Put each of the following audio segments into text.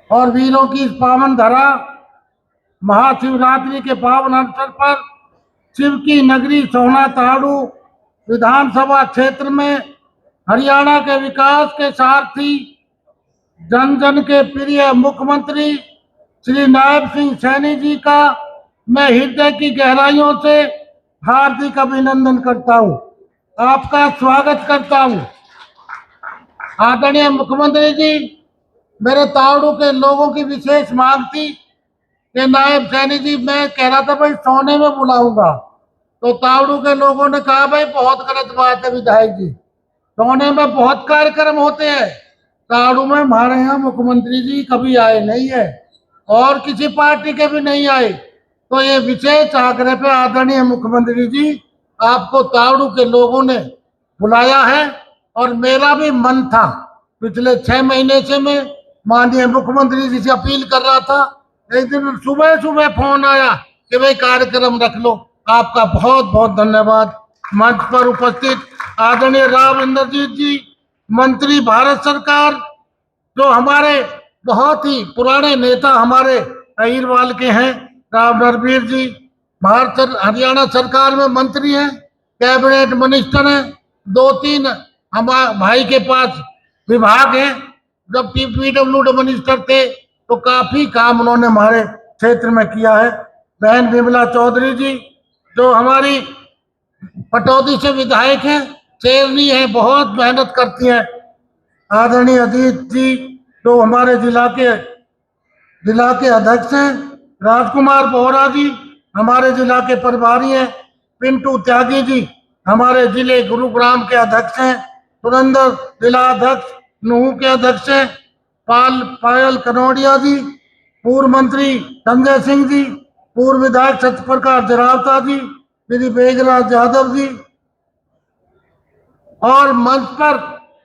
और वीरों की इस पावन धरा महाशिवरात्रि के पावन अवसर पर शिव की नगरी सोहना ताड़ू विधानसभा क्षेत्र में हरियाणा के विकास के सारथी, जन जन के प्रिय मुख्यमंत्री श्री नायब सिंह सैनी जी का मैं हृदय की गहराइयों से हार्दिक अभिनंदन करता हूं, आपका स्वागत करता हूं। आदरणीय मुख्यमंत्री जी, मेरे तावड़ू के लोगों की विशेष मांग थी कि नायब सैनी जी, मैं कह रहा था भाई सोने में बुलाऊंगा, तो तावड़ू के लोगों ने कहा भाई बहुत गलत बात है विधायक जी, सोने में बहुत कार्यक्रम होते हैं, तावड़ू में हमारे यहाँ मुख्यमंत्री जी कभी आए नहीं है और किसी पार्टी के भी नहीं आए। तो ये विशेष आग्रह पे आदरणीय मुख्यमंत्री जी आपको तावड़ू के लोगों ने बुलाया है और मेरा भी मन था, पिछले 6 महीने से मैं माननीय मुख्यमंत्री जी से अपील कर रहा था। एक दिन सुबह सुबह फोन आया कि भाई कार्यक्रम रख लो। आपका बहुत बहुत धन्यवाद। मंच पर उपस्थित आदरणीय राव इंद्रजीत जी, मंत्री भारत सरकार, जो हमारे बहुत ही पुराने नेता हमारे अहिरवाल के हैं, राव नरवीर जी, हरियाणा सरकार में मंत्री हैं, कैबिनेट मिनिस्टर हैं, 2-3 हमारे भाई के पास विभाग हैं। जब पीडब्ल्यूडी मिनिस्टर थे तो काफी काम उन्होंने हमारे क्षेत्र में किया है। बहन विमला चौधरी जी, जो हमारी पटौदी से विधायक हैं, शेरनी है, बहुत मेहनत करती हैं। आदरणीय अजीत जी, जो हमारे जिला के अध्यक्ष हैं, राजकुमार बोहरा जी हमारे जिला के प्रभारी हैं, पिंटू त्यागी जी हमारे जिले गुरुग्राम के अध्यक्ष हैं, सुरेंद्र जिला अध्यक्ष नूह के अध्यक्ष हैं, पायल कनौडिया जी, पूर्व मंत्री संजय सिंह जी, पूर्व विधायक सत्यप्रकाश जरावता जी, श्री बेगराज यादव जी, और मंच पर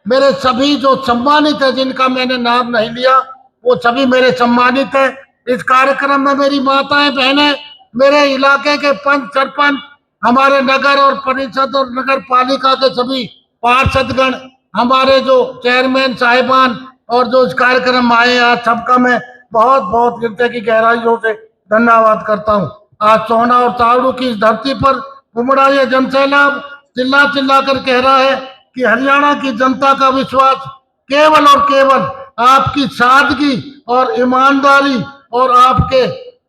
मेरे सभी जो सम्मानित है, जिनका मैंने नाम नहीं लिया, वो सभी मेरे सम्मानित है। इस कार्यक्रम में मेरी माताएं बहनें, मेरे इलाके के पंच सरपंच, हमारे नगर और परिषद और नगर पालिका के सभी पार्षदगण, हमारे जो चेयरमैन साहिबान और जो इस कार्यक्रम में आए हैं, आज सबका मैं बहुत बहुत हृदय की गहराइयों से धन्यवाद करता हूँ। आज सोहना और तावड़ू की इस धरती पर उमड़ा ये जनसैलाब चिल्ला चिल्ला कर कह रहा है कि हरियाणा की जनता का विश्वास केवल और केवल आपकी सादगी और ईमानदारी और आपके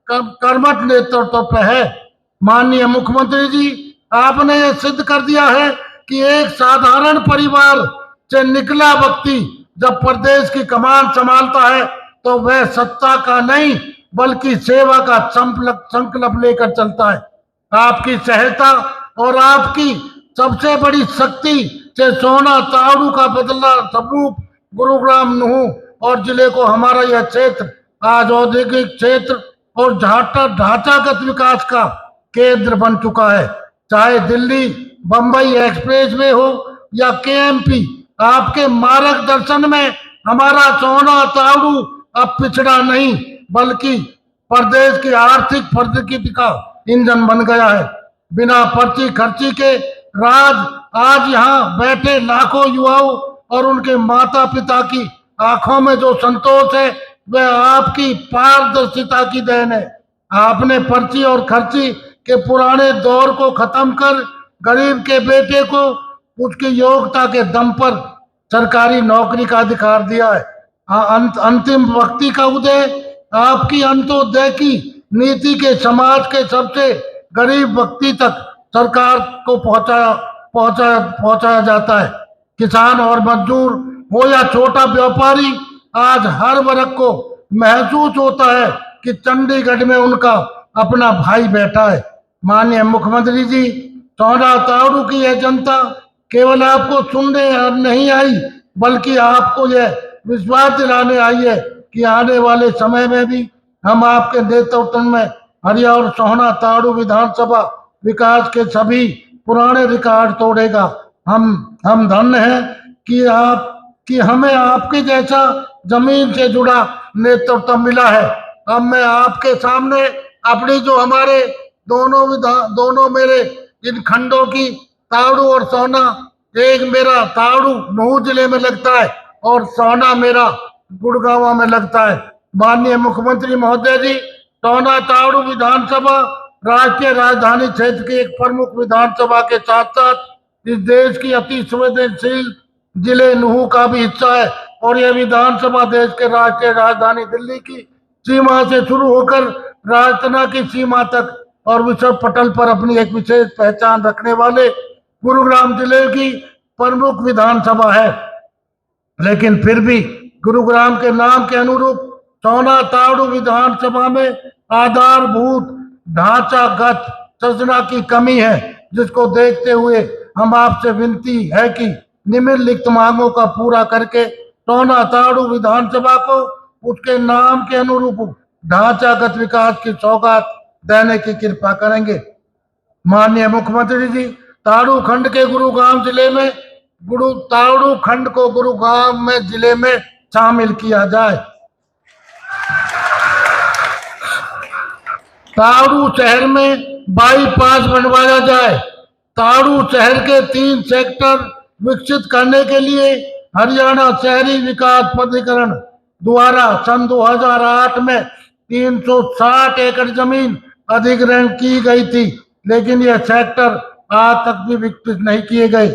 कर्मठ नेतृत्व पे है। माननीय मुख्यमंत्री जी, आपने ये सिद्ध कर दिया है कि एक साधारण परिवार से निकला व्यक्ति जब प्रदेश की कमान संभालता है तो वह सत्ता का नहीं बल्कि सेवा का संकल्प लेकर चलता है। आपकी सहजता और आपकी सबसे बड़ी शक्ति से सोहना तावड़ू का बदला स्वरूप गुरुग्राम नूह और जिले को हमारा यह क्षेत्र आज औद्योगिक क्षेत्र और ढांचागत विकास का केंद्र बन चुका है। चाहे दिल्ली बंबई एक्सप्रेसवे हो या केएमपी, आपके मार्गदर्शन में हमारा सोहना तावड़ू अब पिछड़ा नहीं बल्कि प्रदेश की आर्थिक प्रगति का इंजन बन गया है। बिना पर्ची खर्ची के राज आज यहाँ बैठे लाखों युवाओं और उनके माता पिता की आंखों में जो संतोष है वह आपकी पारदर्शिता की देन है। आपने पर्ची और खर्ची के पुराने दौर को खत्म कर गरीब के बेटे को उसकी योग्यता के दम पर सरकारी नौकरी का अधिकार दिया है। अंतिम व्यक्ति का उदय आपकी अंत्योदय की नीति के समाज के सबसे गरीब व्यक्ति तक सरकार को पहुंचाया जाता है। किसान और मजदूर हो या छोटा व्यापारी, आज हर वर्ग को महसूस होता है कि चंडीगढ़ में उनका अपना भाई बैठा है। माननीय मुख्यमंत्री जी, सोहना तावड़ू की यह जनता केवल आपको सुनने नहीं आई बल्कि आपको यह विश्वास दिलाने आई है कि आने वाले समय में भी हम आपके नेतृत्व में हरियाणा और सोहना तावड़ू विधानसभा विकास के सभी पुराने रिकॉर्ड तोड़ेगा। हम धन्य हैं कि हमें आपके जैसा जमीन से जुड़ा नेतृत्व मिला है। अब मैं आपके सामने अपनी जो हमारे दोनों मेरे इन खंडों की, तावड़ू और सोहना, एक मेरा तावड़ू नूह जिले में लगता है और सोहना मेरा गुड़गांव में लगता है। माननीय मुख्यमंत्री महोदय जी, टोना तावड़ू विधानसभा राष्ट्रीय राजधानी क्षेत्र की एक प्रमुख विधानसभा के साथ साथ इस देश की अति संवेदनशील जिले नुहू का भी हिस्सा है और यह विधानसभा देश के राष्ट्रीय राजधानी दिल्ली की सीमा से शुरू होकर राजस्थान की सीमा तक और विश्व पटल पर अपनी एक विशेष पहचान रखने वाले गुरुग्राम जिले की प्रमुख विधानसभा है। लेकिन फिर भी गुरुग्राम के नाम के अनुरूप टोना तावड़ू विधानसभा में आधारभूत ढांचागत संरचना की कमी है, जिसको देखते हुए हम आपसे विनती है कि निम्नलिखित मांगों का पूरा करके टोना तावड़ू विधानसभा को उसके नाम के अनुरूप ढांचागत विकास की सौगात देने की कृपा करेंगे। माननीय मुख्यमंत्री जी, तावड़ू खंड के गुरुग्राम जिले में तावड़ू खंड को गुरुग्राम में जिले में शामिल किया जाए। तावड़ू शहर में बाईपास बनवाया जाए। तावड़ू शहर के 3 सेक्टर विकसित करने के लिए हरियाणा शहरी विकास प्राधिकरण द्वारा सन 2008 में 360 एकड़ जमीन अधिग्रहण की गई थी, लेकिन यह सेक्टर आज तक भी विकसित नहीं किए गए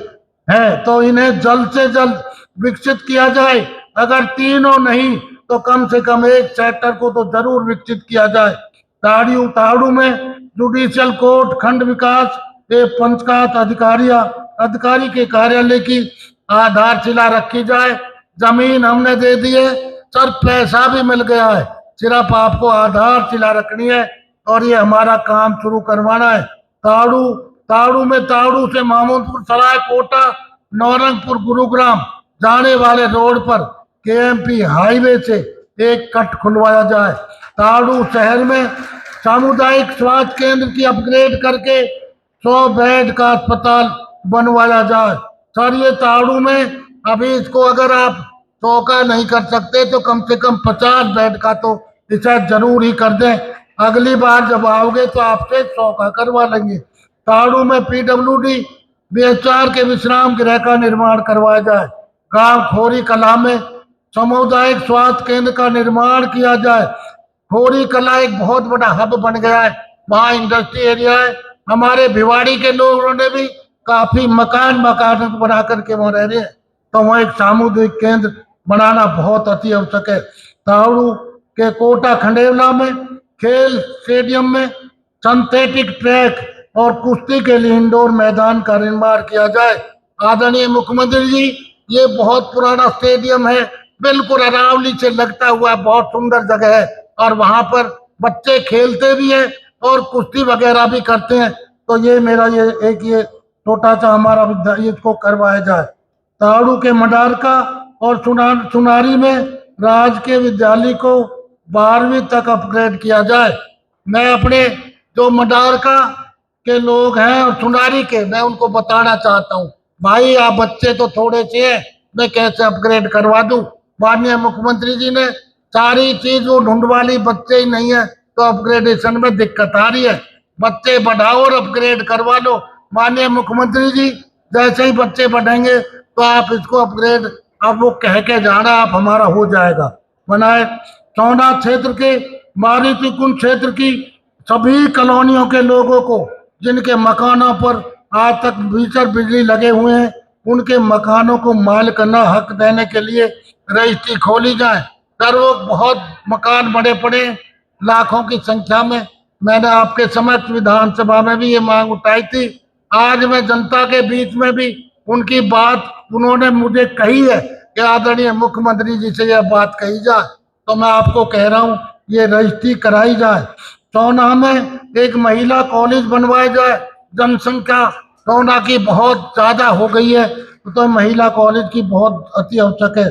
हैं, तो इन्हें जल्द से जल्द विकसित किया जाए। अगर तीनों नहीं तो कम से कम एक सेक्टर को तो जरूर विकसित किया जाए। तावड़ू में जुडिशियल कोर्ट, खंड विकास एवं पंचायत अधिकारी के कार्यालय की आधारशिला रखी जाए। जमीन हमने दे दी है सर, पैसा भी मिल गया है, सिर्फ आपको आधारशिला रखनी है और ये हमारा काम शुरू करवाना है। तावड़ू में तावड़ू से महमूदपुर सराय, कोटा, नौरंगपुर, गुरुग्राम जाने वाले रोड पर केएमपी हाईवे से एक कट खुलवाया जाए। तावड़ू शहर में सामुदायिक स्वास्थ्य केंद्र की अपग्रेड करके 100 बेड का अस्पताल बनवाया जाए। सर, ये तावड़ू में अभी इसको अगर आप 100 का नहीं कर सकते तो कम से कम 50 बेड का तो इसे जरूर ही कर दें। अगली बार जब आओगे तो आपसे 100 का करवा लेंगे। तावड़ू में पीडब्ल्यूडी बीएचआर के विश्राम गृह का निर्माण करवाया जाए। गांव खोरी कला में सामुदायिक स्वास्थ्य केंद्र का निर्माण किया जाए। खोरी कला एक बहुत बड़ा हब बन गया है, वहाँ इंडस्ट्री एरिया है। हमारे भिवाड़ी के लोगों ने भी काफी मकान बना करके वहाँ रह रहे हैं, तो वहाँ एक सामुदायिक केंद्र बनाना बहुत अति आवश्यक है। तावड़ू के कोटा खंडेवला में खेल स्टेडियम में सिंथेटिक ट्रैक और कुश्ती के लिए इंडोर मैदान का निर्माण किया जाए। आदरणीय मुख्यमंत्री जी, ये बहुत पुराना स्टेडियम है, बिल्कुल अरावली से लगता हुआ बहुत सुंदर जगह है और वहां पर बच्चे खेलते भी हैं और कुश्ती वगैरह भी करते हैं। तो ये मेरा ये छोटा सा हमारा विद्यालय इसको करवाया जाए। तावड़ू के मडारका और सुनारी में राजकीय विद्यालय को 12वीं तक अपग्रेड किया जाए। मैं अपने जो मडारका के लोग हैं और सुनारी के, मैं उनको बताना चाहता हूँ, भाई आप बच्चे तो थोड़े से हैं, मैं कैसे अपग्रेड करवा दूं। माननीय मुख्यमंत्री जी ने सारी चीज वो ढूंढवा ली, बच्चे ही नहीं है तो अपग्रेडेशन में दिक्कत आ रही है। बच्चे बढ़ाओ और अपग्रेड करवा लो। माननीय मुख्यमंत्री जी, जैसे ही बच्चे बढ़ेंगे तो आप इसको अपग्रेड, अब वो कह के जाना, आप हमारा हो जाएगा बनाए। चौना क्षेत्र के मारुति कुंज क्षेत्र की सभी कॉलोनियों के लोगों को जिनके मकानों पर आज तक मीटर बिजली लगे हुए हैं, उनके मकानों को मालिकाना हक देने के लिए रजिस्ट्री खोली जाए। सर, वो बहुत मकान बड़े पड़े लाखों की संख्या में। मैंने आपके समक्ष विधानसभा में भी ये मांग उठाई थी। आज मैं जनता के बीच में भी उनकी बात उन्होंने मुझे कही है कि आदरणीय मुख्यमंत्री जी से यह बात कही जाए, तो मैं आपको कह रहा हूँ ये रजिस्ट्री कराई जाए। सोना में एक महिला कॉलेज बनवाया जाए। जनसंख्या सोना की बहुत ज्यादा हो गई है, तो महिला कॉलेज की बहुत अति आवश्यक है।